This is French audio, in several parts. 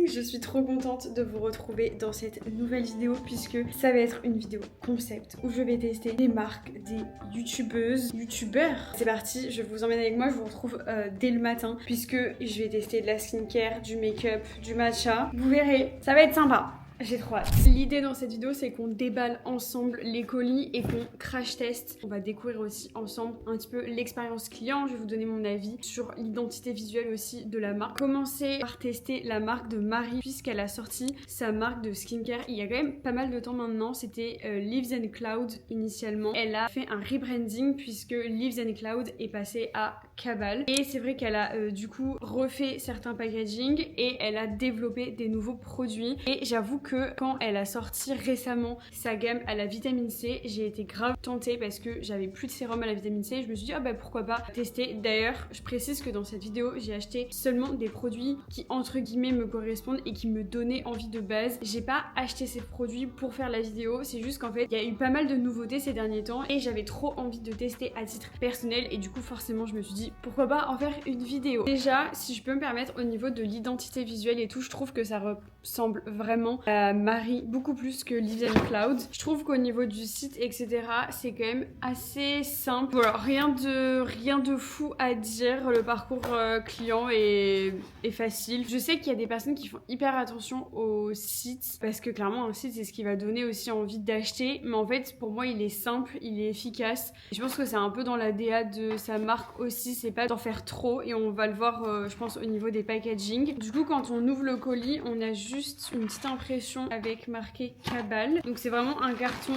Je suis trop contente de vous retrouver dans cette nouvelle vidéo puisque ça va être une vidéo concept où je vais tester des marques, des youtubeurs. C'est parti, je vous emmène avec moi, je vous retrouve dès le matin puisque je vais tester de la skincare, du make-up, du matcha. Vous verrez, ça va être sympa. J'ai trop hâte. L'idée dans cette vidéo, c'est qu'on déballe ensemble les colis et qu'on crash test. On va découvrir aussi ensemble un petit peu l'expérience client. Je vais vous donner mon avis sur l'identité visuelle aussi de la marque. Commencer par tester la marque de Marie puisqu'elle a sorti sa marque de skincare il y a quand même pas mal de temps maintenant. C'était Leaves and Cloud initialement. Elle a fait un rebranding puisque Leaves and Cloud est passé à Cabal. Et c'est vrai qu'elle a du coup refait certains packaging et elle a développé des nouveaux produits. Et j'avoue que quand elle a sorti récemment sa gamme à la vitamine C, j'ai été grave tentée parce que j'avais plus de sérum à la vitamine C. Je me suis dit, ah bah pourquoi pas tester. D'ailleurs, je précise que dans cette vidéo, j'ai acheté seulement des produits qui entre guillemets me correspondent et qui me donnaient envie de base. J'ai pas acheté ces produits pour faire la vidéo, c'est juste qu'en fait, il y a eu pas mal de nouveautés ces derniers temps et j'avais trop envie de tester à titre personnel et du coup, forcément, je me suis dit, pourquoi pas en faire une vidéo. Déjà, si je peux me permettre, au niveau de l'identité visuelle et tout, je trouve que ça ressemble vraiment à Marie beaucoup plus que Leaves and Cloud. Je trouve qu'au niveau du site etc c'est quand même assez simple. Voilà, rien de fou à dire. Le parcours client est facile. Je sais qu'il y a des personnes qui font hyper attention au site parce que clairement un site c'est ce qui va donner aussi envie d'acheter, mais en fait pour moi il est simple, il est efficace. Je pense que c'est un peu dans la DA de sa marque aussi, c'est pas d'en faire trop et on va le voir je pense au niveau des packaging. Du coup quand on ouvre le colis on a juste une petite impression avec marqué Cabal. Donc c'est vraiment un carton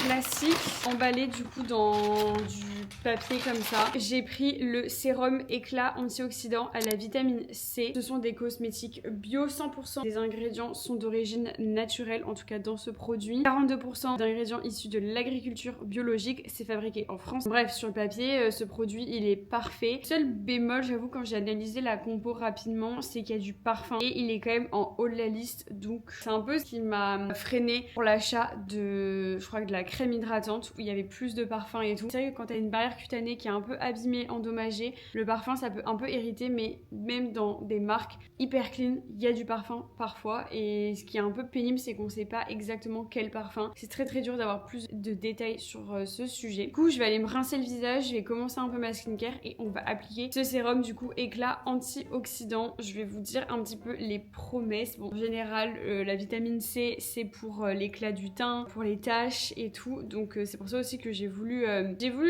classique emballé du coup dans du papier comme ça. J'ai pris le sérum éclat antioxydant à la vitamine C. Ce sont des cosmétiques bio, 100% des ingrédients sont d'origine naturelle, en tout cas dans ce produit. 42% d'ingrédients issus de l'agriculture biologique, c'est fabriqué en France. Bref, sur le papier, ce produit il est parfait. Seul bémol, j'avoue, quand j'ai analysé la compo rapidement, c'est qu'il y a du parfum et il est quand même en haut de la liste, donc c'est un peu ce qui m'a freiné pour l'achat de, je crois que de la crème hydratante où il y avait plus de parfum et tout. C'est vrai que quand t'as une barrière cutanée qui est un peu abîmée, endommagée, le parfum ça peut un peu irriter, mais même dans des marques hyper clean, il y a du parfum parfois et ce qui est un peu pénible c'est qu'on sait pas exactement quel parfum. C'est très dur d'avoir plus de détails sur ce sujet. Du coup je vais aller me rincer le visage, je vais commencer un peu ma skincare et on va appliquer ce sérum du coup éclat antioxydant. Je vais vous dire un petit peu les promesses. Bon, en général la vitamine C c'est pour l'éclat du teint, pour les taches et tout, donc c'est pour ça aussi que j'ai voulu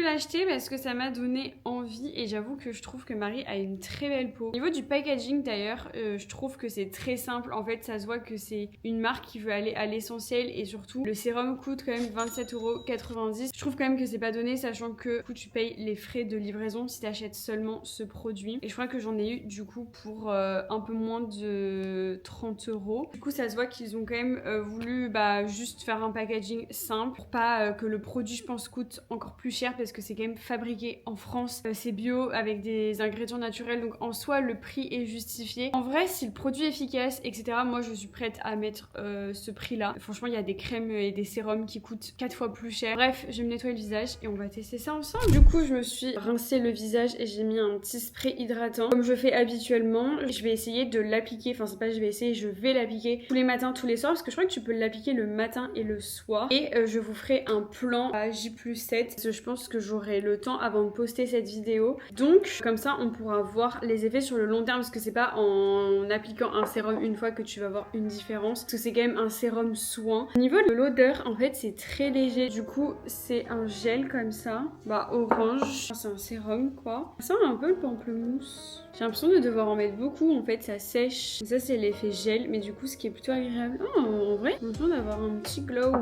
l'acheter parce que ça m'a donné envie et j'avoue que je trouve que Marie a une très belle peau. Au niveau du packaging d'ailleurs, je trouve que c'est très simple, en fait ça se voit que c'est une marque qui veut aller à l'essentiel et surtout le sérum coûte quand même 27,90 €. Je trouve quand même que c'est pas donné sachant que du coup, tu payes les frais de livraison si tu achètes seulement ce produit et je crois que j'en ai eu du coup pour un peu moins de 30 €. Du coup ça se voit qu'ils ont quand même voulu juste faire un packaging simple pour pas que le produit je pense coûte encore plus cher parce que c'est quand même fabriqué en France, c'est bio avec des ingrédients naturels donc en soi le prix est justifié. En vrai si le produit est efficace etc moi je suis prête à mettre ce prix là. Franchement il y a des crèmes et des sérums qui coûtent 4 fois plus cher. Bref je vais me nettoyer le visage et on va tester ça ensemble. Du coup je me suis rincé le visage et j'ai mis un petit spray hydratant comme je fais habituellement. Je vais essayer de l'appliquer, enfin c'est pas je vais essayer, je vais l'appliquer tous les matins, tous les soirs parce que je crois que tu peux l'appliquer le matin et le soir et je vous ferai un plan à J+7 parce que je pense que j'aurai le temps avant de poster cette vidéo, donc comme ça on pourra voir les effets sur le long terme parce que c'est pas en appliquant un sérum une fois que tu vas voir une différence parce que c'est quand même un sérum soin. Au niveau de l'odeur en fait c'est très léger, du coup c'est un gel comme ça, orange, c'est un sérum quoi, ça sent un peu le pamplemousse. J'ai l'impression de devoir en mettre beaucoup, en fait ça sèche. Ça c'est l'effet gel, mais du coup ce qui est plutôt agréable. Oh en vrai, j'ai l'impression d'avoir un petit glow.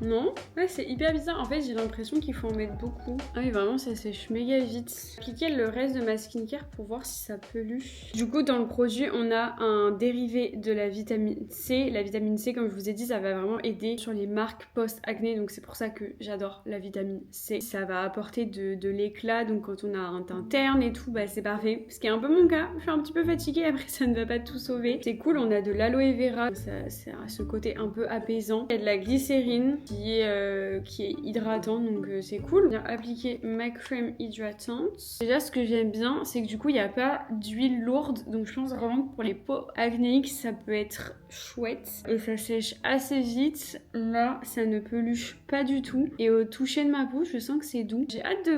Non? Ouais, c'est hyper bizarre. En fait, j'ai l'impression qu'il faut en mettre beaucoup. Ah oui, vraiment, ça sèche méga vite. Appliquer le reste de ma skincare pour voir si ça pollue. Du coup, dans le produit, on a un dérivé de la vitamine C. La vitamine C, comme je vous ai dit, ça va vraiment aider sur les marques post-acné. Donc, c'est pour ça que j'adore la vitamine C. Ça va apporter de l'éclat. Donc, quand on a un teint terne et tout, c'est parfait. Ce qui est un peu mon cas. Je suis un petit peu fatiguée. Après, ça ne va pas tout sauver. C'est cool. On a de l'aloe vera. Ça a ce côté un peu apaisant. Il y a de la glycérine. qui est hydratant, donc c'est cool. Bien appliquer ma crème hydratante. Déjà, ce que j'aime bien, c'est que du coup, il n'y a pas d'huile lourde, donc je pense vraiment que pour les peaux acnéiques, ça peut être chouette. Et ça sèche assez vite. Là, ça ne peluche pas du tout. Et au toucher de ma peau, je sens que c'est doux. J'ai hâte de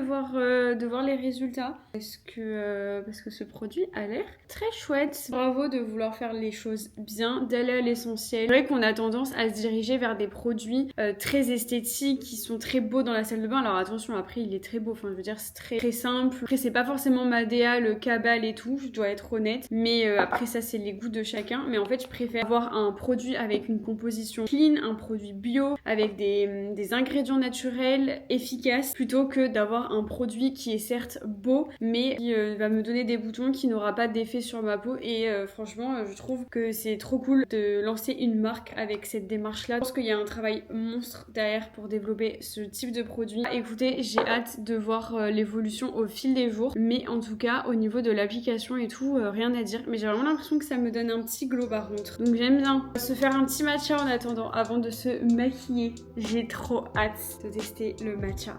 voir les résultats parce que ce produit a l'air très chouette. Bravo de vouloir faire les choses bien, d'aller à l'essentiel. C'est vrai qu'on a tendance à se diriger vers des produits très esthétiques qui sont très beaux dans la salle de bain. Alors attention, après il est très beau, enfin je veux dire c'est très, très simple. Après c'est pas forcément Madea, le Cabal et tout, je dois être honnête. Mais après ça c'est les goûts de chacun. Mais en fait je préfère avoir un produit avec une composition clean, un produit bio, avec des ingrédients naturels, efficaces, plutôt que d'avoir un produit qui est certes beau, mais qui va me donner des boutons, qui n'aura pas d'effet sur ma peau. Et franchement je trouve que c'est trop cool de lancer une marque avec cette démarche là. Je pense qu'il y a un travail monstre derrière pour développer ce type de produit. Écoutez, j'ai hâte de voir l'évolution au fil des jours, mais en tout cas au niveau de l'application et tout, rien à dire. Mais j'ai vraiment l'impression que ça me donne un petit glow par contre, donc j'aime bien se faire un petit matcha en attendant avant de se maquiller. J'ai trop hâte de tester le matcha.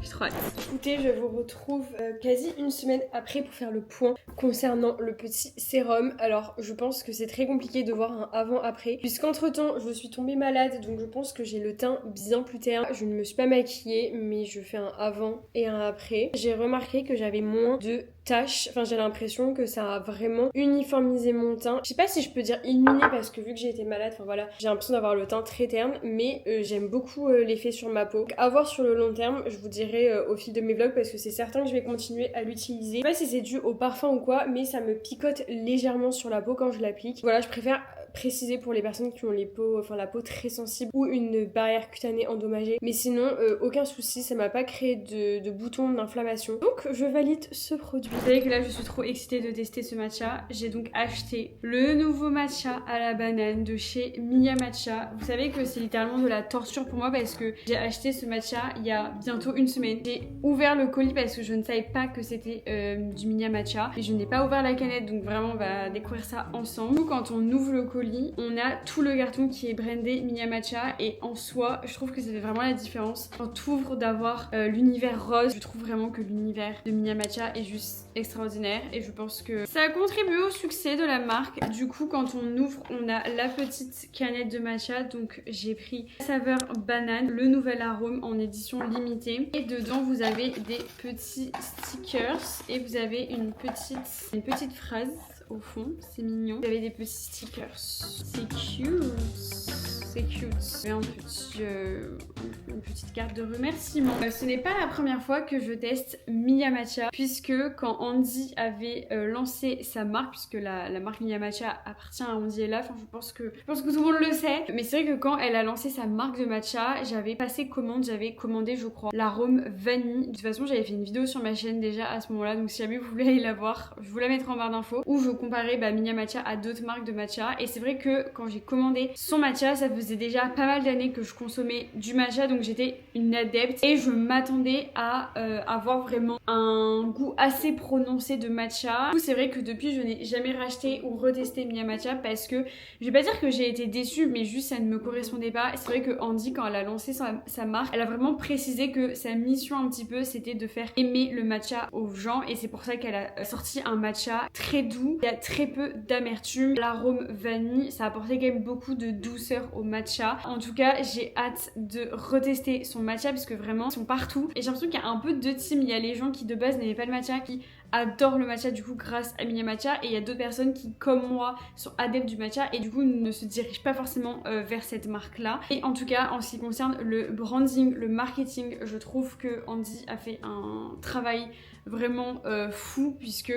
J'ai trop hâte. Écoutez, je vous retrouve quasi une semaine après pour faire le point concernant le petit sérum. Alors, je pense que c'est très compliqué de voir un avant-après, puisqu'entre temps, je suis tombée malade, donc je pense que j'ai le teint bien plus terne. Je ne me suis pas maquillée, mais je fais un avant et un après. J'ai remarqué que j'avais moins de taches, enfin j'ai l'impression que ça a vraiment uniformisé mon teint. Je sais pas si je peux dire illuminé parce que vu que j'ai été malade, enfin voilà, j'ai l'impression d'avoir le teint très terne, mais j'aime beaucoup l'effet sur ma peau. Donc, à voir sur le long terme, je vous dirai au fil de mes vlogs parce que c'est certain que je vais continuer à l'utiliser. Je sais pas si c'est dû au parfum ou quoi, mais ça me picote légèrement sur la peau quand je l'applique. Voilà, je préfère préciser pour les personnes qui ont la peau très sensible ou une barrière cutanée endommagée, mais sinon aucun souci, ça m'a pas créé de boutons d'inflammation, donc je valide ce produit. Vous savez que là je suis trop excitée de tester ce matcha. J'ai donc acheté le nouveau matcha à la banane de chez Miya Matcha. Vous savez que c'est littéralement de la torture pour moi parce que j'ai acheté ce matcha il y a bientôt une semaine. J'ai ouvert le colis parce que je ne savais pas que c'était du Miya Matcha et je n'ai pas ouvert la canette, donc vraiment on va découvrir ça ensemble. Nous, quand on ouvre le colis, on a tout le carton qui est brandé Miya Matcha et en soi je trouve que ça fait vraiment la différence quand tu ouvres d'avoir l'univers rose. Je trouve vraiment que l'univers de Miya Matcha est juste extraordinaire et je pense que ça contribue au succès de la marque. Du coup quand on ouvre on a la petite canette de matcha, donc j'ai pris la saveur banane, le nouvel arôme en édition limitée et dedans vous avez des petits stickers et vous avez une petite phrase au fond, c'est mignon. Vous avez des petits stickers. C'est cute. C'est cute. Et une petite carte de remerciement. Ce n'est pas la première fois que je teste Miya Matcha, puisque quand Andy avait lancé sa marque, puisque la marque Miya Matcha appartient à Andy et Laf, je pense que tout le monde le sait. Mais c'est vrai que quand elle a lancé sa marque de matcha, j'avais passé commande, j'avais commandé je crois l'arôme vanille. De toute façon j'avais fait une vidéo sur ma chaîne déjà à ce moment-là, donc si jamais vous voulez aller la voir, je vous la mettrai en barre d'infos, où je comparais Miya Matcha à d'autres marques de matcha. Et c'est vrai que quand j'ai commandé son matcha, ça faisait déjà pas mal d'années que je consommais du matcha, donc j'étais une adepte et je m'attendais à avoir vraiment un goût assez prononcé de matcha. Du coup c'est vrai que depuis je n'ai jamais racheté ou retesté Miya Matcha parce que je vais pas dire que j'ai été déçue, mais juste ça ne me correspondait pas. Et c'est vrai que Andy, quand elle a lancé sa marque, elle a vraiment précisé que sa mission un petit peu c'était de faire aimer le matcha aux gens, et c'est pour ça qu'elle a sorti un matcha très doux. Il y a très peu d'amertume, l'arôme vanille, ça apportait quand même beaucoup de douceur au matcha. En tout cas j'ai hâte de retester son matcha parce que vraiment ils sont partout et j'ai l'impression qu'il y a un peu de deux teams. Il y a les gens qui de base n'aimaient pas le matcha, qui adorent le matcha du coup grâce à Miya Matcha, et il y a d'autres personnes qui comme moi sont adeptes du matcha et du coup ne se dirigent pas forcément vers cette marque là. Et en tout cas en ce qui concerne le branding, le marketing, je trouve que Andy a fait un travail vraiment fou, puisque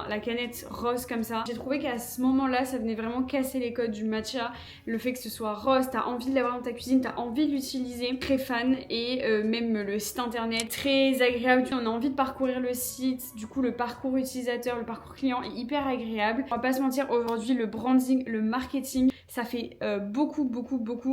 la canette rose comme ça, j'ai trouvé qu'à ce moment-là, ça venait vraiment casser les codes du matcha. Le fait que ce soit rose, t'as envie de l'avoir dans ta cuisine, t'as envie de l'utiliser. Très fan, et même le site internet, très agréable. On a envie de parcourir le site, du coup le parcours utilisateur, le parcours client est hyper agréable. On va pas se mentir, aujourd'hui le branding, le marketing, ça fait beaucoup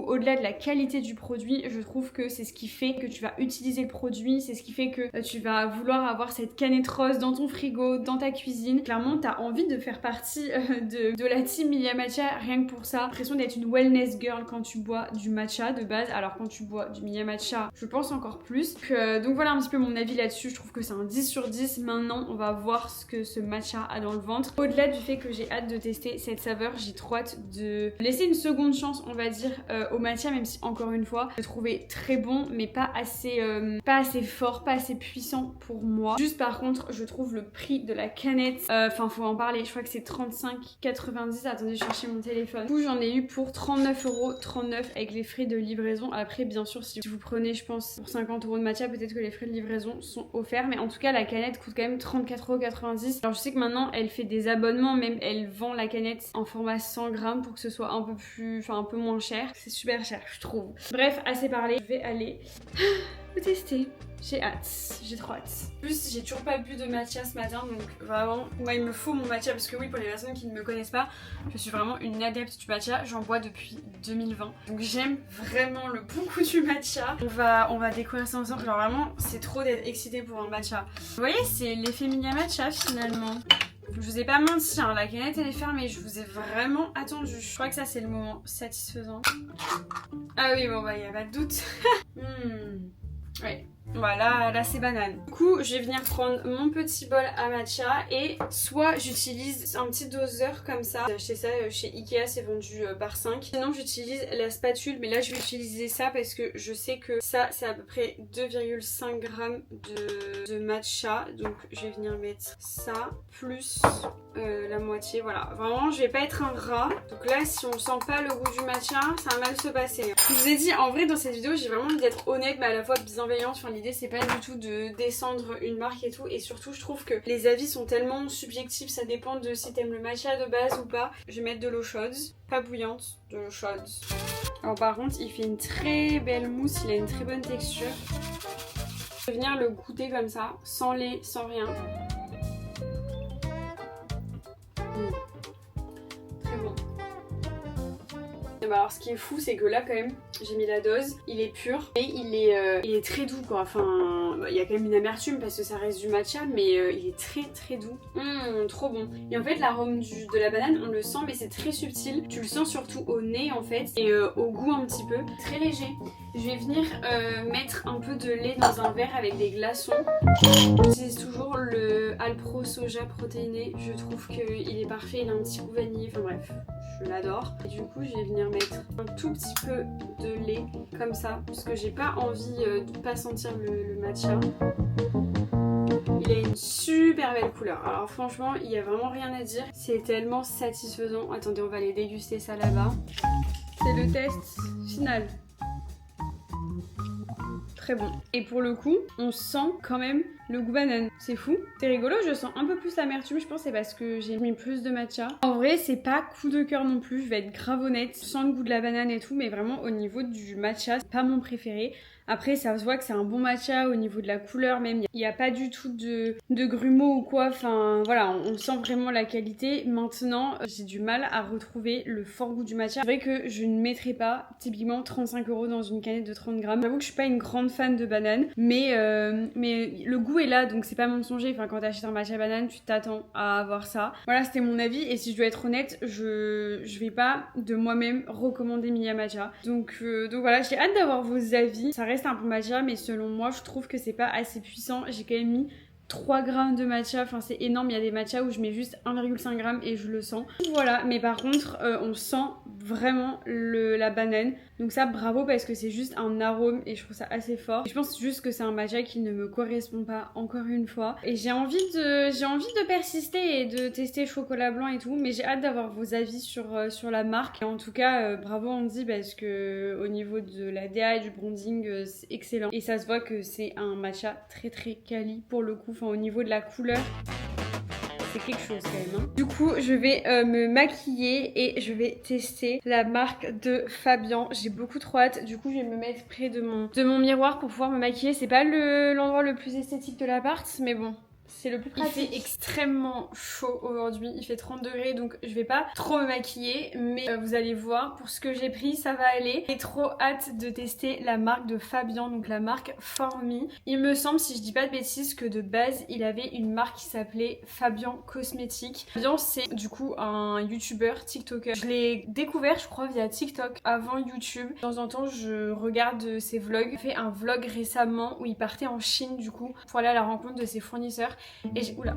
au-delà de la qualité du produit. Je trouve que c'est ce qui fait que tu vas utiliser le produit, c'est ce qui fait que tu vas vouloir avoir cette canette rose dans ton frigo, dans ta cuisine. Clairement t'as envie de faire partie de la team Milia Matcha rien que pour ça. J'ai l'impression d'être une wellness girl quand tu bois du matcha de base, alors quand tu bois du Milia Matcha je pense encore plus. Donc voilà un petit peu mon avis là-dessus, je trouve que c'est un 10 sur 10. Maintenant on va voir ce que ce matcha a dans le ventre. Au-delà du fait que j'ai hâte de tester cette saveur, j'ai trop hâte de laisser une seconde chance on va dire au matcha, même si encore une fois je le trouvais très bon mais pas assez fort, pas assez puissant pour moi. Juste par contre je trouve le prix de la canette, enfin faut en parler, je crois que c'est 35,90. Attendez, je cherchais mon téléphone. Du coup j'en ai eu pour 39,39€ avec les frais de livraison. Après bien sûr si vous prenez je pense pour 50€ de matcha, peut-être que les frais de livraison sont offerts, mais en tout cas la canette coûte quand même 34,90€. Alors je sais que maintenant elle fait des abonnements, même elle vend la canette en format 100 grammes pour que ce soit un peu plus, enfin un peu moins cher. C'est super cher je trouve. Bref, assez parlé, je vais aller le tester. J'ai hâte, j'ai trop hâte. En plus, j'ai toujours pas bu de matcha ce matin, donc vraiment, moi il me faut mon matcha parce que oui, pour les personnes qui ne me connaissent pas, je suis vraiment une adepte du matcha. J'en bois depuis 2020, donc j'aime vraiment le bon goût du matcha. On va découvrir ça ensemble. Genre vraiment, c'est trop d'être excitée pour un matcha. Vous voyez, c'est l'effet Milia Matcha finalement. Je vous ai pas menti, hein, la canette elle est fermée, je vous ai vraiment attendu. Je crois que ça c'est le moment satisfaisant. Ah oui, bon bah y a pas de doute. Ouais. Voilà, là c'est banane. Du coup, je vais venir prendre mon petit bol à matcha et soit j'utilise un petit doseur comme ça. J'ai acheté ça chez Ikea, c'est vendu par 5. Sinon, j'utilise la spatule, mais là je vais utiliser ça parce que je sais que ça c'est à peu près 2,5 grammes de matcha. Donc je vais venir mettre ça plus la moitié. Voilà, vraiment je vais pas être un rat. Donc là, si on sent pas le goût du matcha, ça va mal se passer. Je vous ai dit, en vrai dans cette vidéo, j'ai vraiment envie d'être honnête mais à la fois bienveillante. Enfin, l'idée c'est pas du tout de descendre une marque et tout, et surtout je trouve que les avis sont tellement subjectifs, ça dépend de si t'aimes le matcha de base ou pas. Je vais mettre de l'eau chaude, pas bouillante, de l'eau chaude. Alors par contre il fait une très belle mousse, il a une très bonne texture. Je vais venir le goûter comme ça, sans lait, sans rien. Très bon. Et bah alors ce qui est fou c'est que là quand même j'ai mis la dose, il est pur et il est très doux quoi. Enfin il y a quand même une amertume parce que ça reste du matcha, mais il est très doux. Trop bon. Et en fait l'arôme de la banane on le sent mais c'est très subtil. Tu le sens surtout au nez en fait et au goût un petit peu. Très léger. Je vais venir mettre un peu de lait dans un verre avec des glaçons. J'utilise toujours le Alpro Soja protéiné. Je trouve qu'il est parfait, il a un petit goût vanillé. Enfin bref, je l'adore. Et du coup je vais venir mettre un tout petit peu de lait comme ça parce que j'ai pas envie de pas sentir le matcha. Il a une super belle couleur. Alors franchement il y a vraiment rien à dire. C'est tellement satisfaisant. Attendez, on va aller déguster ça là-bas. C'est le test final. Très bon. Et pour le coup, on sent quand même le goût banane. C'est fou. C'est rigolo, je sens un peu plus l'amertume. Je pense que c'est parce que j'ai mis plus de matcha. En vrai, c'est pas coup de cœur non plus. Je vais être grave honnête. Je sens le goût de la banane et tout, mais vraiment au niveau du matcha, c'est pas mon préféré. Après, ça se voit que c'est un bon matcha au niveau de la couleur même. Il n'y a pas du tout de grumeaux ou quoi. Enfin, voilà, on sent vraiment la qualité. Maintenant, j'ai du mal à retrouver le fort goût du matcha. C'est vrai que je ne mettrais pas typiquement 35€ dans une canette de 30 grammes. J'avoue que je suis pas une grande fan de banane, mais le goût est là, donc c'est pas mensonger. Enfin, quand t'achètes un matcha banane, tu t'attends à avoir ça. Voilà, c'était mon avis. Et si je dois être honnête, je vais pas de moi-même recommander Milia Matcha. Donc voilà, j'ai hâte d'avoir vos avis. Ça reste un peu matcha, mais selon moi je trouve que c'est pas assez puissant. J'ai quand même mis 3 grammes de matcha, enfin c'est énorme. Il y a des matchas où je mets juste 1,5 g et je le sens. Voilà, mais par contre on sent vraiment la banane, donc ça bravo parce que c'est juste un arôme et je trouve ça assez fort. Et je pense juste que c'est un matcha qui ne me correspond pas encore une fois, et j'ai envie de persister et de tester chocolat blanc et tout, mais j'ai hâte d'avoir vos avis sur la marque. Et en tout cas bravo Andy, parce que au niveau de la DA et du branding c'est excellent, et ça se voit que c'est un matcha très quali pour le coup. Enfin, au niveau de la couleur, c'est quelque chose quand même. Du coup, je vais me maquiller et je vais tester la marque de Fabien. J'ai beaucoup trop hâte. Du coup, je vais me mettre près de mon miroir pour pouvoir me maquiller. C'est pas l'endroit le plus esthétique de l'appart, mais bon, C'est le plus pratique. Il fait extrêmement chaud aujourd'hui, il fait 30 degrés donc je vais pas trop me maquiller mais vous allez voir pour ce que j'ai pris ça va aller. J'ai trop hâte de tester la marque de Fabien, donc la marque Formi. Il me semble, si je dis pas de bêtises, que de base il avait une marque qui s'appelait Fabien Cosmétique. Fabien c'est du coup un youtubeur, tiktoker. Je l'ai découvert je crois via TikTok avant YouTube. De temps en temps je regarde ses vlogs. Il a fait un vlog récemment où il partait en Chine du coup pour aller à la rencontre de ses fournisseurs. Et j'ai... Oula,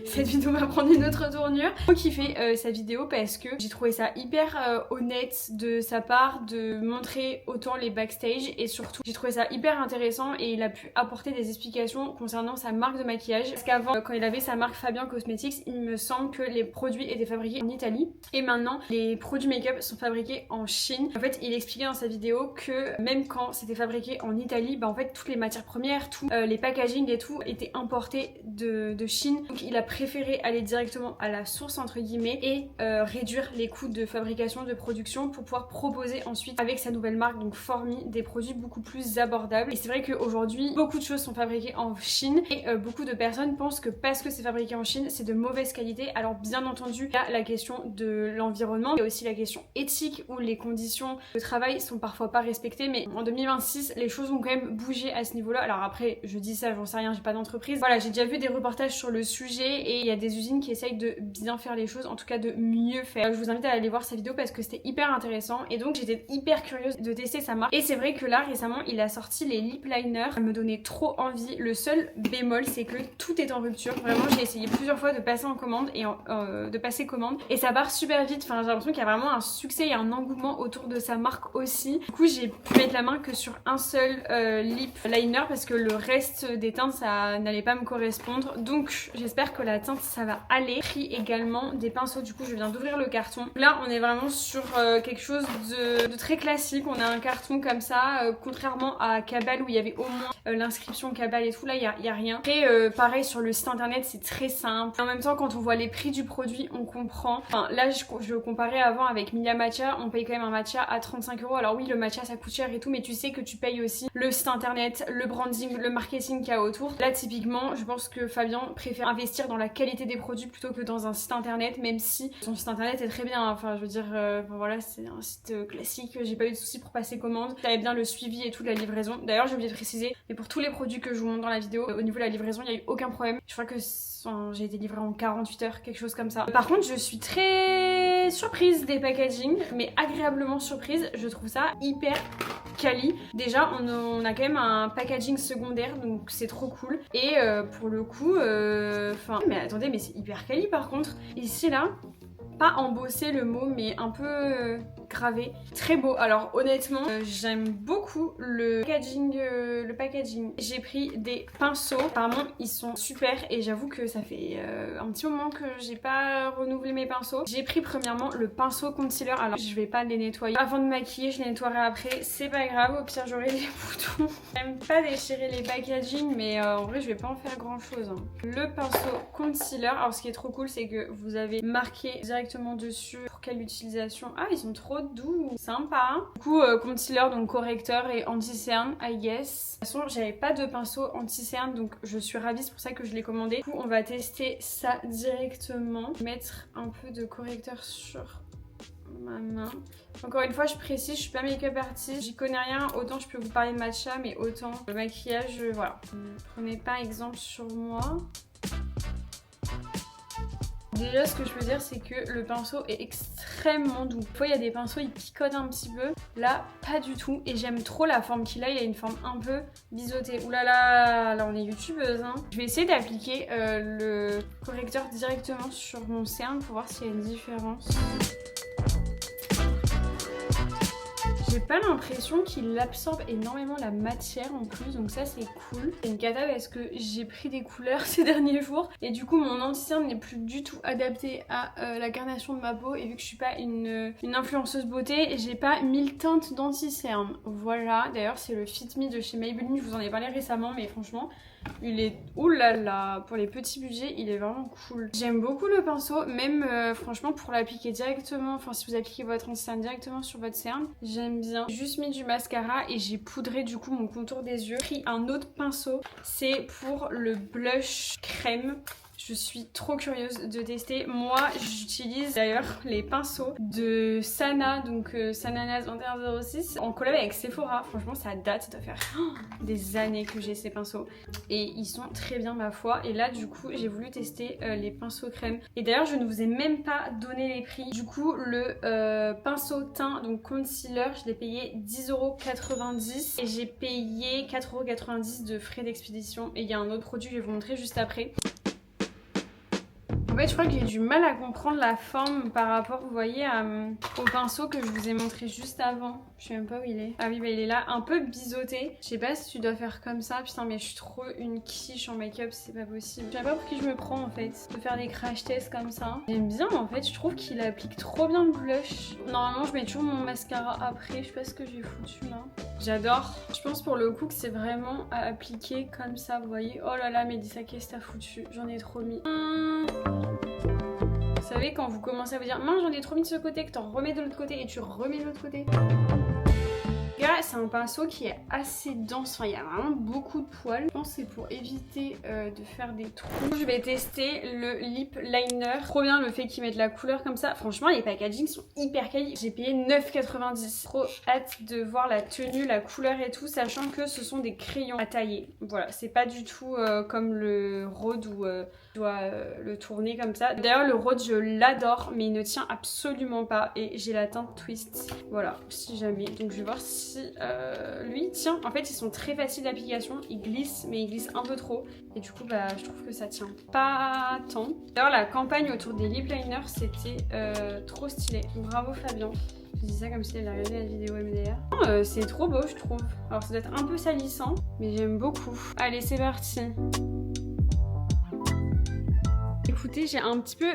cette vidéo va prendre une autre tournure. J'ai kiffé sa vidéo parce que j'ai trouvé ça hyper honnête de sa part de montrer autant les backstage et surtout j'ai trouvé ça hyper intéressant et il a pu apporter des explications concernant sa marque de maquillage. Parce qu'avant quand il avait sa marque Fabien Cosmetics, il me semble que les produits étaient fabriqués en Italie et maintenant les produits make-up sont fabriqués en Chine. En fait il expliquait dans sa vidéo que même quand c'était fabriqué en Italie, bah en fait toutes les matières premières, tous les packaging et tout étaient importés de Chine. Donc il a préféré aller directement à la source entre guillemets et réduire les coûts de fabrication, de production pour pouvoir proposer ensuite avec sa nouvelle marque donc Formi des produits beaucoup plus abordables. Et c'est vrai qu'aujourd'hui beaucoup de choses sont fabriquées en Chine et beaucoup de personnes pensent que parce que c'est fabriqué en Chine c'est de mauvaise qualité. Alors bien entendu il y a la question de l'environnement, il y a aussi la question éthique où les conditions de travail sont parfois pas respectées, mais en 2026 les choses vont quand même bouger à ce niveau là. Alors après je dis ça, j'en sais rien, j'ai pas d'entreprise. Voilà, j'ai déjà vu des reportages sur le sujet et il y a des usines qui essayent de bien faire les choses, en tout cas de mieux faire. Je vous invite à aller voir sa vidéo parce que c'était hyper intéressant et donc j'étais hyper curieuse de tester sa marque. Et c'est vrai que là récemment il a sorti les lip liners, ça me donnait trop envie. Le seul bémol c'est que tout est en rupture. Vraiment j'ai essayé plusieurs fois de passer en commande et de passer commande et ça part super vite. Enfin j'ai l'impression qu'il y a vraiment un succès et un engouement autour de sa marque aussi. Du coup j'ai pu mettre la main que sur un seul lip liner parce que le reste des teintes ça n'allait pas me correspondre. Donc j'espère que la teinte ça va aller. Pris également des pinceaux, du coup je viens d'ouvrir le carton. Là on est vraiment sur quelque chose de très classique. On a un carton comme ça, contrairement à Cabal où il y avait au moins l'inscription Cabal et tout, là il y a rien. Après pareil sur le site internet c'est très simple. En même temps quand on voit les prix du produit on comprend. Enfin là je comparais avant avec Milia Matcha, on paye quand même un matcha à 35 €. Alors oui le matcha ça coûte cher et tout mais tu sais que tu payes aussi le site internet, le branding, le marketing qu'il y a autour. Là typiquement je pense que Fabien préfère investir dans la qualité des produits plutôt que dans un site internet, même si son site internet est très bien. Enfin je veux dire voilà c'est un site classique, j'ai pas eu de soucis pour passer commande. J'avais bien le suivi et tout de la livraison. D'ailleurs j'ai oublié de préciser, mais pour tous les produits que je vous montre dans la vidéo, au niveau de la livraison il n'y a eu aucun problème. Je crois que j'ai été livrée en 48 heures, quelque chose comme ça. Par contre je suis très surprise des packaging, mais agréablement surprise. Je trouve ça hyper quali. Déjà on a quand même un packaging secondaire donc c'est trop cool. Et pour le coup enfin mais attendez mais c'est hyper quali par contre. Ici là pas embossé le mot mais un peu gravé, très beau. Alors honnêtement j'aime beaucoup le packaging. J'ai pris des pinceaux, apparemment ils sont super et j'avoue que ça fait un petit moment que j'ai pas renouvelé mes pinceaux. J'ai pris premièrement le pinceau concealer, alors je vais pas les nettoyer avant de maquiller, je les nettoierai après, c'est pas grave, au pire j'aurai les boutons. J'aime pas déchirer les packaging mais en vrai je vais pas en faire grand chose hein. Le pinceau concealer, alors ce qui est trop cool c'est que vous avez marqué directement dessus pour quelle utilisation. Ah ils sont trop doux, sympa hein. Du coup concealer donc correcteur et anti-cerne I guess. De toute façon j'avais pas de pinceau anti-cerne donc je suis ravie, c'est pour ça que je l'ai commandé. Du coup on va tester ça directement. Mettre un peu de correcteur sur ma main. Encore une fois je précise, je suis pas make-up artiste, j'y connais rien, autant je peux vous parler de matcha mais autant le maquillage voilà. Ne prenez pas exemple sur moi. Déjà ce que je peux dire c'est que le pinceau est extrêmement doux. Des fois il y a des pinceaux ils picotent un petit peu, là pas du tout et j'aime trop la forme qu'il a, il a une forme un peu biseautée. Oulala, là on est youtubeuse hein. Je vais essayer d'appliquer le correcteur directement sur mon cerne pour voir s'il y a une différence. J'ai pas l'impression qu'il absorbe énormément la matière en plus, donc ça c'est cool. C'est une cata parce que j'ai pris des couleurs ces derniers jours et du coup mon anti-cerne n'est plus du tout adapté à la carnation de ma peau et vu que je suis pas une influenceuse beauté, j'ai pas 1000 teintes d'anti-cerne. Voilà, d'ailleurs c'est le Fit Me de chez Maybelline, je vous en ai parlé récemment mais franchement Il est, oulala, pour les petits budgets, il est vraiment cool. J'aime beaucoup le pinceau, même franchement pour l'appliquer directement, enfin si vous appliquez votre anti-cerne directement sur votre cerne, j'aime bien. J'ai juste mis du mascara et j'ai poudré du coup mon contour des yeux. J'ai pris un autre pinceau, c'est pour le blush crème. Je suis trop curieuse de tester. Moi, j'utilise d'ailleurs les pinceaux de Sana, donc Sananas 2106, en collab avec Sephora. Franchement, ça date, ça doit faire des années que j'ai ces pinceaux. Et ils sont très bien, ma foi. Et là, du coup, j'ai voulu tester les pinceaux crème. Et d'ailleurs, je ne vous ai même pas donné les prix. Du coup, le pinceau teint, donc concealer, je l'ai payé 10,90 € et j'ai payé 4,90 € de frais d'expédition. Et il y a un autre produit que je vais vous montrer juste après. En fait, je crois que j'ai du mal à comprendre la forme par rapport, vous voyez, au pinceau que je vous ai montré juste avant. Je sais même pas où il est. Ah oui, bah il est là, un peu biseauté. Je sais pas si tu dois faire comme ça. Putain, mais je suis trop une quiche en make-up, c'est pas possible. Je sais pas pour qui je me prends en fait, de faire des crash tests comme ça. J'aime bien en fait, je trouve qu'il applique trop bien le blush. Normalement, je mets toujours mon mascara après. Je sais pas ce que j'ai foutu là. J'adore. Je pense pour le coup que c'est vraiment à appliquer comme ça, vous voyez. Oh là là, Mélissa, qu'est-ce que t'as foutu? J'en ai trop mis. Vous savez, quand vous commencez à vous dire mince, j'en ai trop mis de ce côté, que t'en remets de l'autre côté et tu remets de l'autre côté. Là, c'est un pinceau qui est assez dense, enfin il y a vraiment beaucoup de poils. Je pense que c'est pour éviter de faire des trous. Je vais tester le lip liner. Trop bien le fait qu'ils mettent la couleur comme ça. Franchement, les packagings sont hyper quali. J'ai payé 9,90 €. Trop hâte de voir la tenue, la couleur et tout, sachant que ce sont des crayons à tailler. Voilà, c'est pas du tout comme le Rhode où je dois le tourner comme ça. D'ailleurs, le Rhode, je l'adore, mais il ne tient absolument pas. Et j'ai la teinte Twist. Voilà, si jamais. Donc je vais voir si lui tient. En fait, ils sont très faciles d'application. Ils glissent, mais ils glissent un peu trop. Et du coup, bah, je trouve que ça tient pas tant. D'ailleurs, la campagne autour des lip liners, c'était trop stylé. Bravo Fabien. Je dis ça comme si elle avait regardé la vidéo MDR. C'est trop beau, je trouve. Alors, ça doit être un peu salissant, mais j'aime beaucoup. Allez, c'est parti. Écoutez, j'ai un petit peu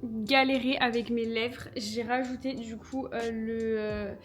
galéré avec mes lèvres. J'ai rajouté du coup le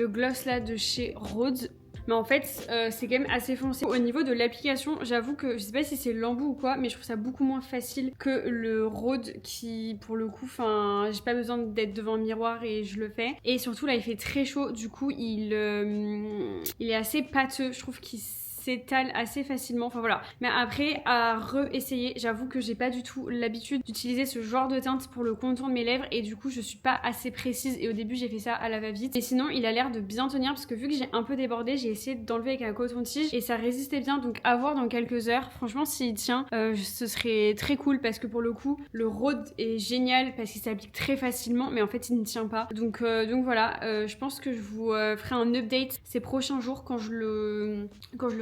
gloss là de chez Rhode. Mais en fait, c'est quand même assez foncé. Au niveau de l'application, j'avoue que je sais pas si c'est l'embout ou quoi, mais je trouve ça beaucoup moins facile que le Rhode qui, pour le coup, enfin, j'ai pas besoin d'être devant un miroir et je le fais. Et surtout, là, il fait très chaud. Du coup, il est assez pâteux. Je trouve qu'il s'étale assez facilement, enfin voilà. Mais après, à re-essayer, j'avoue que j'ai pas du tout l'habitude d'utiliser ce genre de teinte pour le contour de mes lèvres et du coup je suis pas assez précise et au début j'ai fait ça à la va-vite. Et sinon il a l'air de bien tenir parce que vu que j'ai un peu débordé, j'ai essayé d'enlever avec un coton-tige et ça résistait bien, donc à voir dans quelques heures. Franchement s'il tient, ce serait très cool parce que pour le coup le Rhode est génial parce qu'il s'applique très facilement mais en fait il ne tient pas. Donc voilà, je pense que je vous ferai un update ces prochains jours quand je le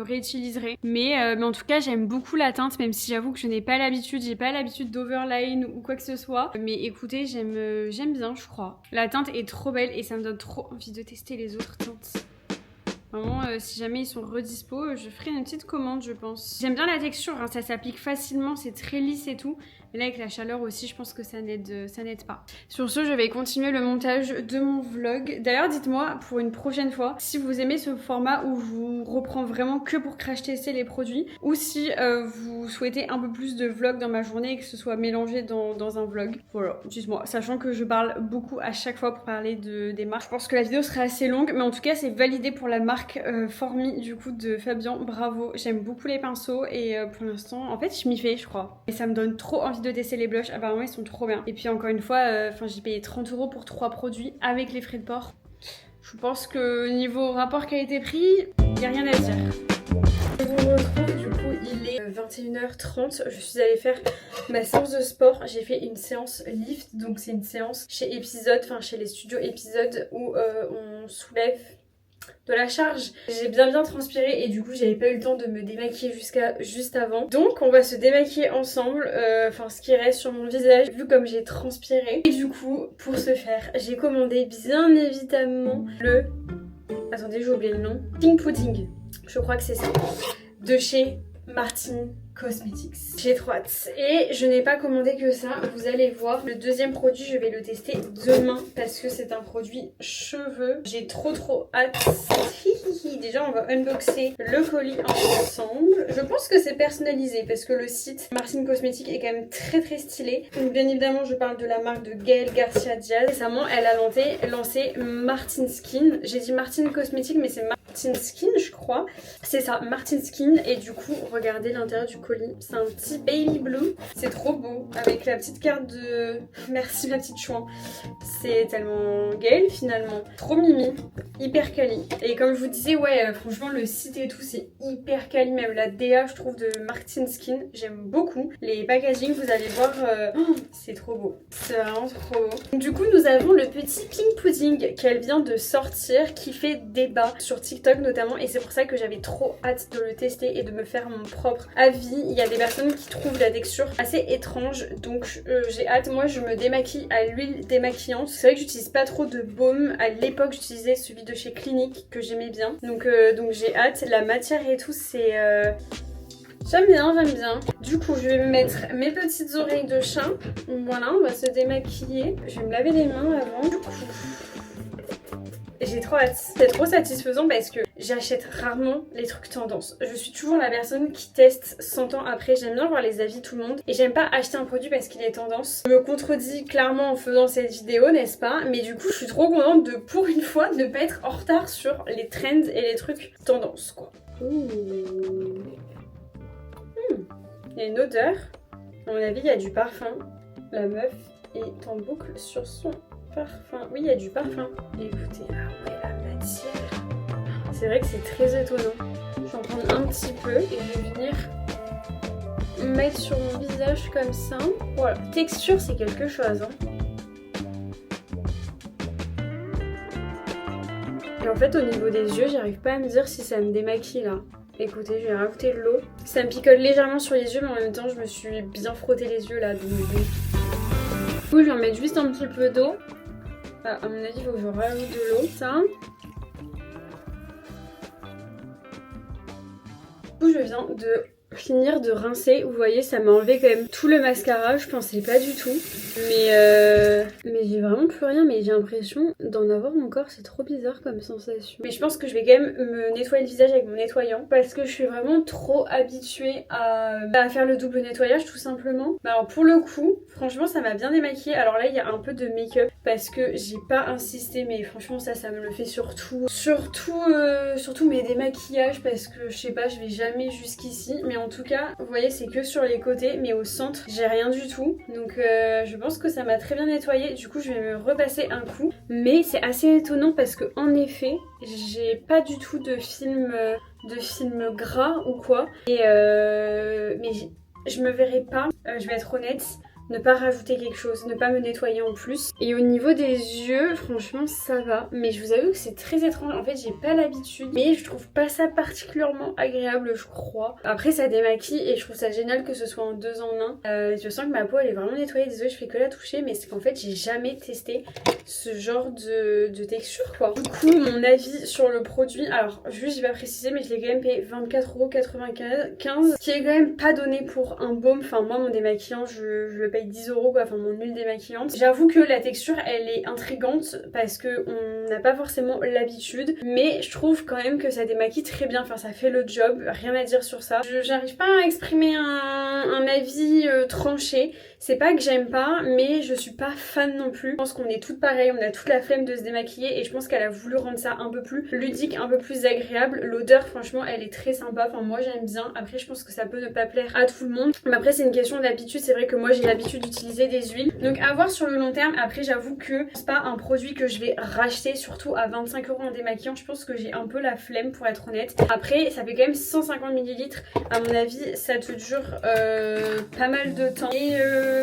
réutiliserai. Mais en tout cas, j'aime beaucoup la teinte, même si j'avoue que je n'ai pas l'habitude, j'ai pas l'habitude d'overline ou quoi que ce soit. Mais écoutez, j'aime bien, je crois. La teinte est trop belle et ça me donne trop envie de tester les autres teintes. Vraiment, si jamais ils sont redispo, je ferai une petite commande, je pense. J'aime bien la texture, hein, ça s'applique facilement, c'est très lisse et tout. Mais là, avec la chaleur aussi, je pense que ça n'aide pas. Sur ce, je vais continuer le montage de mon vlog. D'ailleurs, dites-moi, pour une prochaine fois, si vous aimez ce format où je vous reprends vraiment que pour crash tester les produits, ou si vous souhaitez un peu plus de vlog dans ma journée et que ce soit mélangé dans un vlog. Voilà, dites-moi. Sachant que je parle beaucoup à chaque fois pour parler des marques. Je pense que la vidéo sera assez longue, mais en tout cas, c'est validé pour la marque Formi, du coup, de Fabien. Bravo, j'aime beaucoup les pinceaux et pour l'instant, en fait, je m'y fais, je crois. Et ça me donne trop envie de tester les blushs, apparemment ils sont trop bien. Et puis encore une fois, j'ai payé 30 € pour 3 produits avec les frais de port. Je pense que niveau rapport qualité-prix, il n'y a rien à dire. Je vous retrouve, du coup il est 21h30, je suis allée faire ma séance de sport. J'ai fait une séance lift, donc c'est une séance chez Épisode, enfin chez les studios Épisode où on soulève de la charge. J'ai bien transpiré et du coup j'avais pas eu le temps de me démaquiller juste avant. Donc on va se démaquiller ensemble, enfin ce qui reste sur mon visage vu comme j'ai transpiré. Et du coup pour ce faire j'ai commandé bien évidemment le... Attendez j'ai oublié le nom. Pink Pudding, je crois que c'est ça. De chez Martini Cosmetics. J'ai trop hâte. Et je n'ai pas commandé que ça. Vous allez voir, le deuxième produit, je vais le tester demain parce que c'est un produit cheveux. J'ai trop hâte. Déjà, on va unboxer le colis ensemble. Je pense que c'est personnalisé parce que le site Martine Cosmetics est quand même très stylé. Donc, bien évidemment, je parle de la marque de Gaëlle Garcia Diaz. Récemment, elle a lancé Martine Skin. J'ai dit Martine Cosmetics, mais c'est Martine Skin, je crois. C'est ça, Martine Skin. Et du coup, regardez l'intérieur du colis. C'est un petit baby blue. C'est trop beau. Avec la petite carte de... Merci ma petite chouin. C'est tellement Gaëlle finalement. Trop mimi. Hyper quali. Et comme je vous disais, ouais, franchement, le site et tout, c'est hyper quali. Même la DA, je trouve, de Martine Skin, j'aime beaucoup. Les packaging, vous allez voir, c'est trop beau. C'est vraiment trop beau. Du coup, nous avons le petit pink pudding qu'elle vient de sortir, qui fait débat sur TikTok notamment. Et c'est pour ça que j'avais trop hâte de le tester et de me faire mon propre avis. Il y a des personnes qui trouvent la texture assez étrange. Donc, j'ai hâte. Moi, je me démaquille à l'huile démaquillante. C'est vrai que j'utilise pas trop de baume. À l'époque, j'utilisais celui de chez Clinique que j'aimais bien. Donc j'ai hâte. La matière et tout, c'est... J'aime bien. Du coup, je vais me mettre mes petites oreilles de chat. Voilà, on va se démaquiller. Je vais me laver les mains avant. Du coup, j'ai trop hâte. C'est trop satisfaisant parce que j'achète rarement les trucs tendance. Je suis toujours la personne qui teste 100 ans après. J'aime bien voir les avis de tout le monde. Et j'aime pas acheter un produit parce qu'il est tendance. Je me contredis clairement en faisant cette vidéo, n'est-ce pas? Mais du coup, je suis trop contente de, pour une fois, ne pas être en retard sur les trends et les trucs tendance, quoi. Il y a une odeur. À mon avis, il y a du parfum. La meuf est en boucle sur son parfum. Oui, il y a du parfum. Écoutez, ah ouais, la matière. C'est vrai que c'est très étonnant. Je vais en prendre un petit peu et je vais venir mettre sur mon visage comme ça. Voilà. Texture, c'est quelque chose. Et en fait, au niveau des yeux, j'arrive pas à me dire si ça me démaquille là. Écoutez, je vais rajouter de l'eau. Ça me picole légèrement sur les yeux, mais en même temps, je me suis bien frotté les yeux là. Donc, du coup, je vais en mettre juste un petit peu d'eau. Ah, à mon avis, il faut que je rajoute de l'eau. Ça. Du coup, je viens de finir de rincer. Vous voyez, ça m'a enlevé quand même tout le mascara. Je pensais pas du tout. Mais j'ai vraiment plus rien. Mais j'ai l'impression d'en avoir encore. C'est trop bizarre comme sensation. Mais je pense que je vais quand même me nettoyer le visage avec mon nettoyant. Parce que je suis vraiment trop habituée à faire le double nettoyage tout simplement. Mais alors pour le coup, franchement, ça m'a bien démaquillée. Alors là, il y a un peu de make-up. Parce que j'ai pas insisté. Mais franchement, ça me le fait surtout mes démaquillages. Parce que je sais pas, je vais jamais jusqu'ici. Mais en tout cas, vous voyez, c'est que sur les côtés, mais au centre, j'ai rien du tout. Donc je pense que ça m'a très bien nettoyé. Du coup, je vais me repasser un coup. Mais c'est assez étonnant parce que en effet, j'ai pas du tout de film gras ou quoi. Mais je me verrai pas, je vais être honnête, ne pas rajouter quelque chose, ne pas me nettoyer en plus. Et au niveau des yeux, franchement ça va. Mais je vous avoue que c'est très étrange. En fait, j'ai pas l'habitude. Mais je trouve pas ça particulièrement agréable, je crois. Après, ça démaquille et je trouve ça génial que ce soit en 2 en 1. Je sens que ma peau, elle est vraiment nettoyée. Désolée, je fais que la toucher. Mais c'est qu'en fait, j'ai jamais testé ce genre de texture, quoi. Du coup, mon avis sur le produit. Alors, juste, j'ai pas précisé, mais je l'ai quand même payé 24,95 €. Ce qui est quand même pas donné pour un baume. Enfin, moi, mon démaquillant, je le paye 10 € quoi, enfin mon huile démaquillante. J'avoue que la texture elle est intrigante parce que on n'a pas forcément l'habitude, mais je trouve quand même que ça démaquille très bien, enfin ça fait le job, rien à dire sur ça. J'arrive pas à exprimer un avis tranché. C'est pas que j'aime pas, mais je suis pas fan non plus. Je pense qu'on est toutes pareilles, on a toute la flemme de se démaquiller et je pense qu'elle a voulu rendre ça un peu plus ludique, un peu plus agréable. L'odeur franchement elle est très sympa, enfin moi j'aime bien. Après je pense que ça peut ne pas plaire à tout le monde, mais après c'est une question d'habitude. C'est vrai que moi j'ai l'habitude d'utiliser des huiles, donc à voir sur le long terme. Après j'avoue que c'est pas un produit que je vais racheter, surtout à 25 € en démaquillant. Je pense que j'ai un peu la flemme pour être honnête. Après ça fait quand même 150 ml, à mon avis ça te dure pas mal de temps. Et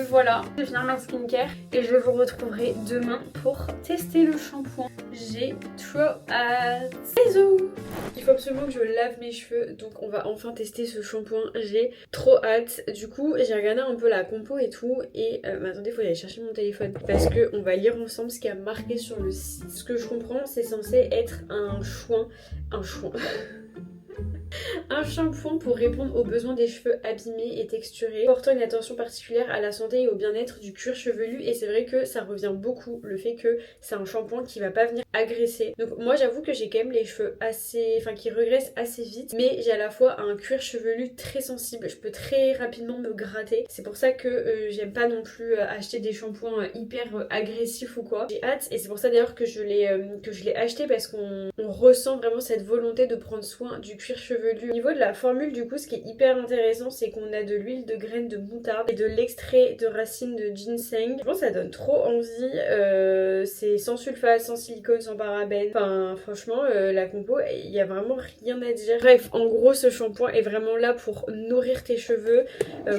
voilà, je vais finir ma skincare et je vous retrouverai demain pour tester le shampoing. J'ai trop hâte. Bisous. Il faut absolument que je lave mes cheveux, donc on va enfin tester ce shampoing. J'ai trop hâte. Du coup j'ai regardé un peu la compo et tout et mais attendez, il faut aller chercher mon téléphone parce que on va lire ensemble ce qui a marqué sur le site. Ce que je comprends, c'est censé être un chouin Un shampoing pour répondre aux besoins des cheveux abîmés et texturés, portant une attention particulière à la santé et au bien-être du cuir chevelu. Et c'est vrai que ça revient beaucoup, le fait que c'est un shampoing qui va pas venir agresser. Donc moi j'avoue que j'ai quand même les cheveux assez, enfin qui regressent assez vite, mais j'ai à la fois un cuir chevelu très sensible, je peux très rapidement me gratter. C'est pour ça que j'aime pas non plus acheter des shampoings hyper agressifs ou quoi. J'ai hâte, et c'est pour ça d'ailleurs que je l'ai acheté, parce qu'on ressent vraiment cette volonté de prendre soin du cuir chevelu. Au niveau de la formule, du coup, ce qui est hyper intéressant, c'est qu'on a de l'huile de graines de moutarde et de l'extrait de racines de ginseng. Je pense que ça donne trop envie. C'est sans sulfate, sans silicone, sans parabènes. Enfin, franchement, la compo, il y a vraiment rien à dire. Bref, en gros, ce shampoing est vraiment là pour nourrir tes cheveux,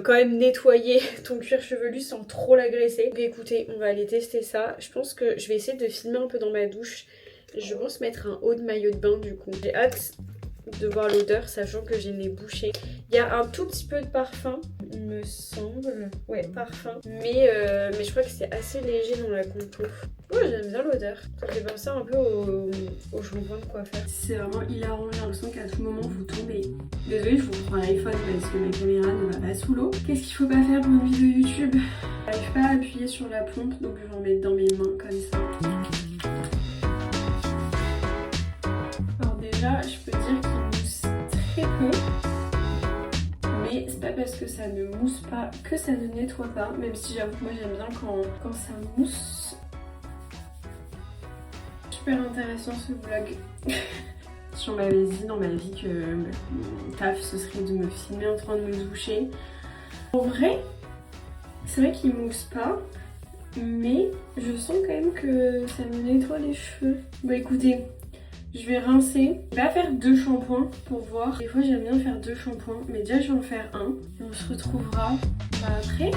quand même nettoyer ton cuir chevelu sans trop l'agresser. Donc écoutez, on va aller tester ça. Je pense que je vais essayer de filmer un peu dans ma douche. Je pense mettre un haut de maillot de bain du coup. J'ai hâte de voir l'odeur, sachant que j'ai le nez bouché. Il y a un tout petit peu de parfum, il me semble. Ouais, parfum. Mais je crois que c'est assez léger dans la compo. Ouais, j'aime bien l'odeur. Ça fait penser un peu au shampoing de coiffeur. C'est vraiment hilarant, j'ai l'impression qu'à tout moment vous tombez. Désolée, je vous prends l'iPhone parce que ma caméra ne va pas sous l'eau. Qu'est-ce qu'il faut pas faire pour une vidéo YouTube? J'arrive pas à appuyer sur la pompe, donc je vais en mettre dans mes mains comme ça. Alors déjà, je peux dire qu'il mousse très peu. Mais c'est pas parce que ça ne mousse pas que ça ne nettoie pas. Même si j'avoue que moi j'aime bien quand ça mousse. Super intéressant ce vlog. Si on m'avait dit dans ma vie que mon taf ce serait de me filmer en train de me doucher. En vrai, c'est vrai qu'il mousse pas. Mais je sens quand même que ça me nettoie les cheveux. Bah écoutez, je vais rincer. Je vais pas faire 2 shampoings pour voir. Des fois j'aime bien faire 2 shampoings. Mais déjà je vais en faire un. Et on se retrouvera après.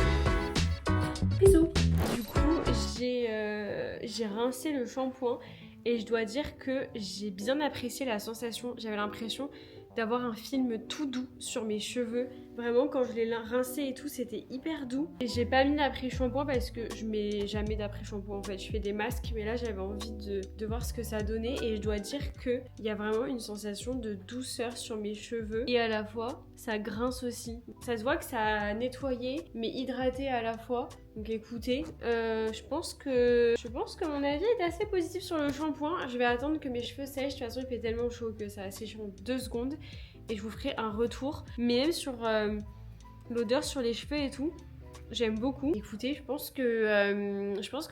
Bisous. Du coup j'ai rincé le shampoing. Et je dois dire que j'ai bien apprécié la sensation. J'avais l'impression d'avoir un film tout doux sur mes cheveux. Vraiment, quand je l'ai rincé et tout, c'était hyper doux. Et j'ai pas mis d'après-shampoing parce que je mets jamais d'après-shampoing en fait. Je fais des masques, mais là j'avais envie de voir ce que ça donnait. Et je dois dire qu'il y a vraiment une sensation de douceur sur mes cheveux. Et à la fois, ça grince aussi. Ça se voit que ça a nettoyé, mais hydraté à la fois. Donc écoutez, je pense que mon avis est assez positif sur le shampoing. Je vais attendre que mes cheveux sèchent. De toute façon, il fait tellement chaud que ça va sécher en 2 secondes. Et je vous ferai un retour. Mais même sur l'odeur sur les cheveux et tout, j'aime beaucoup. Écoutez, je pense que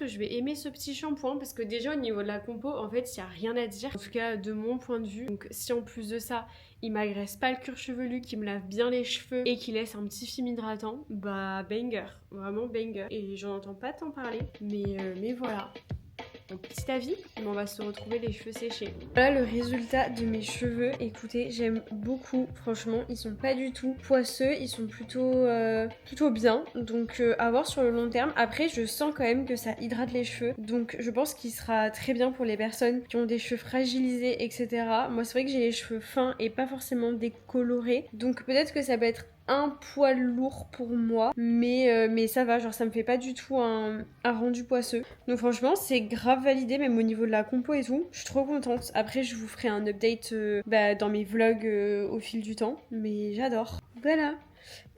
je vais aimer ce petit shampoing parce que déjà au niveau de la compo, en fait, il n'y a rien à dire. En tout cas, de mon point de vue. Donc si en plus de ça, il m'agresse pas le cuir chevelu, qui me lave bien les cheveux et qui laisse un petit film hydratant, bah banger, vraiment banger. Et j'en entends pas tant parler, mais voilà. Donc petit avis, mais on va se retrouver les cheveux séchés. Voilà le résultat de mes cheveux. Écoutez, j'aime beaucoup. Franchement, ils sont pas du tout poisseux. Ils sont plutôt bien. Donc à voir sur le long terme. Après, je sens quand même que ça hydrate les cheveux. Donc je pense qu'il sera très bien pour les personnes qui ont des cheveux fragilisés, etc. Moi, c'est vrai que j'ai les cheveux fins et pas forcément décolorés. Donc peut-être que ça peut être un poil lourd pour moi, mais ça va, genre ça me fait pas du tout un rendu poisseux. Donc franchement c'est grave validé, même au niveau de la compo et tout. Je suis trop contente. Après je vous ferai un update dans mes vlogs au fil du temps, mais j'adore. Voilà.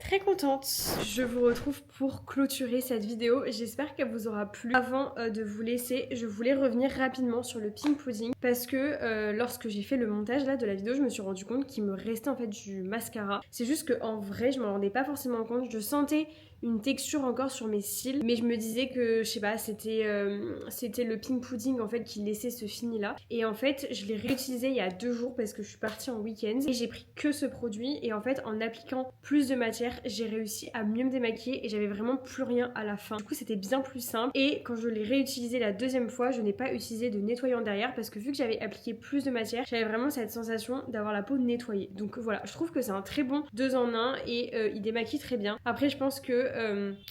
Très contente. Je vous retrouve pour clôturer cette vidéo. J'espère qu'elle vous aura plu. Avant de vous laisser, je voulais revenir rapidement sur le pink pudding parce que lorsque j'ai fait le montage là de la vidéo, je me suis rendu compte qu'il me restait en fait du mascara. C'est juste que en vrai, je m'en rendais pas forcément compte. Je sentais une texture encore sur mes cils, mais je me disais que je sais pas, c'était le pink pudding en fait qui laissait ce fini là. Et en fait, je l'ai réutilisé il y a 2 jours parce que je suis partie en week-end et j'ai pris que ce produit. Et en fait, en appliquant plus de matière, j'ai réussi à mieux me démaquiller et j'avais vraiment plus rien à la fin. Du coup, c'était bien plus simple. Et quand je l'ai réutilisé la 2e fois, je n'ai pas utilisé de nettoyant derrière parce que vu que j'avais appliqué plus de matière, j'avais vraiment cette sensation d'avoir la peau nettoyée. Donc voilà, je trouve que c'est un très bon 2 en 1 et il démaquille très bien. Après, je pense que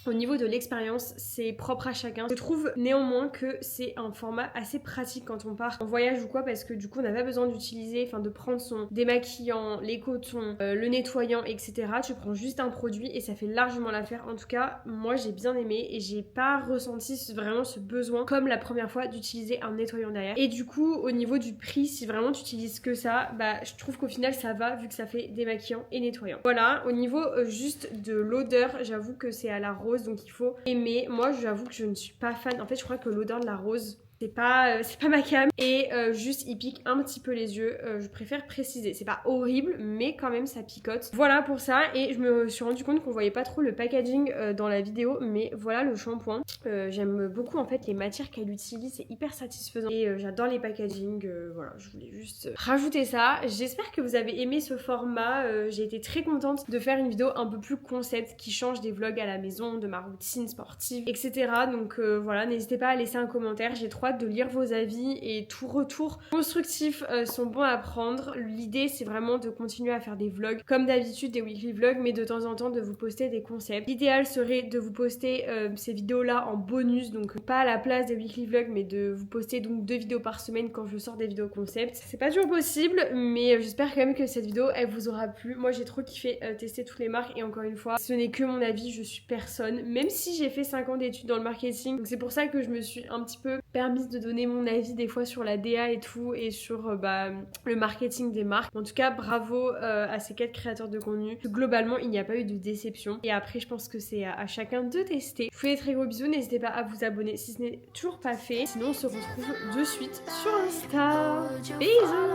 au niveau de l'expérience, c'est propre à chacun. Je trouve néanmoins que c'est un format assez pratique quand on part en voyage ou quoi, parce que du coup on n'a pas besoin d'utiliser, enfin de prendre son démaquillant, les cotons, le nettoyant, etc. Tu prends juste un produit et ça fait largement l'affaire. En tout cas, moi j'ai bien aimé et j'ai pas ressenti vraiment ce besoin comme la première fois d'utiliser un nettoyant derrière. Et du coup, au niveau du prix, si vraiment tu utilises que ça, bah je trouve qu'au final ça va vu que ça fait démaquillant et nettoyant. Voilà, au niveau juste de l'odeur, j'avoue que c'est à la rose, donc il faut aimer. Moi j'avoue que je ne suis pas fan. En fait, je crois que l'odeur de la rose, c'est pas ma cam. Et juste il pique un petit peu les yeux, je préfère préciser. C'est pas horrible mais quand même ça picote. Voilà pour ça. Et je me suis rendu compte qu'on voyait pas trop le packaging dans la vidéo, mais voilà le shampoing. J'aime beaucoup en fait les matières qu'elle utilise, c'est hyper satisfaisant. Et j'adore les packaging, voilà, je voulais juste rajouter ça. J'espère que vous avez aimé ce format. J'ai été très contente de faire une vidéo un peu plus concept qui change des vlogs à la maison, de ma routine sportive, etc. Donc voilà, n'hésitez pas à laisser un commentaire. J'ai trop hâte de lire vos avis et tout retour constructifs sont bons à prendre. L'idée c'est vraiment de continuer à faire des vlogs comme d'habitude, des weekly vlogs, mais de temps en temps de vous poster des concepts. L'idéal serait de vous poster ces vidéos là en bonus, donc pas à la place des weekly vlogs, mais de vous poster donc 2 vidéos par semaine quand je sors des vidéos concept. C'est pas toujours possible, mais j'espère quand même que cette vidéo elle vous aura plu. Moi j'ai trop kiffé tester toutes les marques et encore une fois ce n'est que mon avis, je suis personne, même si j'ai fait 5 ans d'études dans le marketing, donc c'est pour ça que je me suis un petit peu permise de donner mon avis des fois sur la DA et tout, et sur le marketing des marques. En tout cas bravo à ces 4 créateurs de contenu. Globalement il n'y a pas eu de déception, et après je pense que c'est à chacun de tester. Je vous fais des très gros bisous, n'hésitez pas à vous abonner si ce n'est toujours pas fait, sinon on se retrouve de suite sur Insta. Bisous.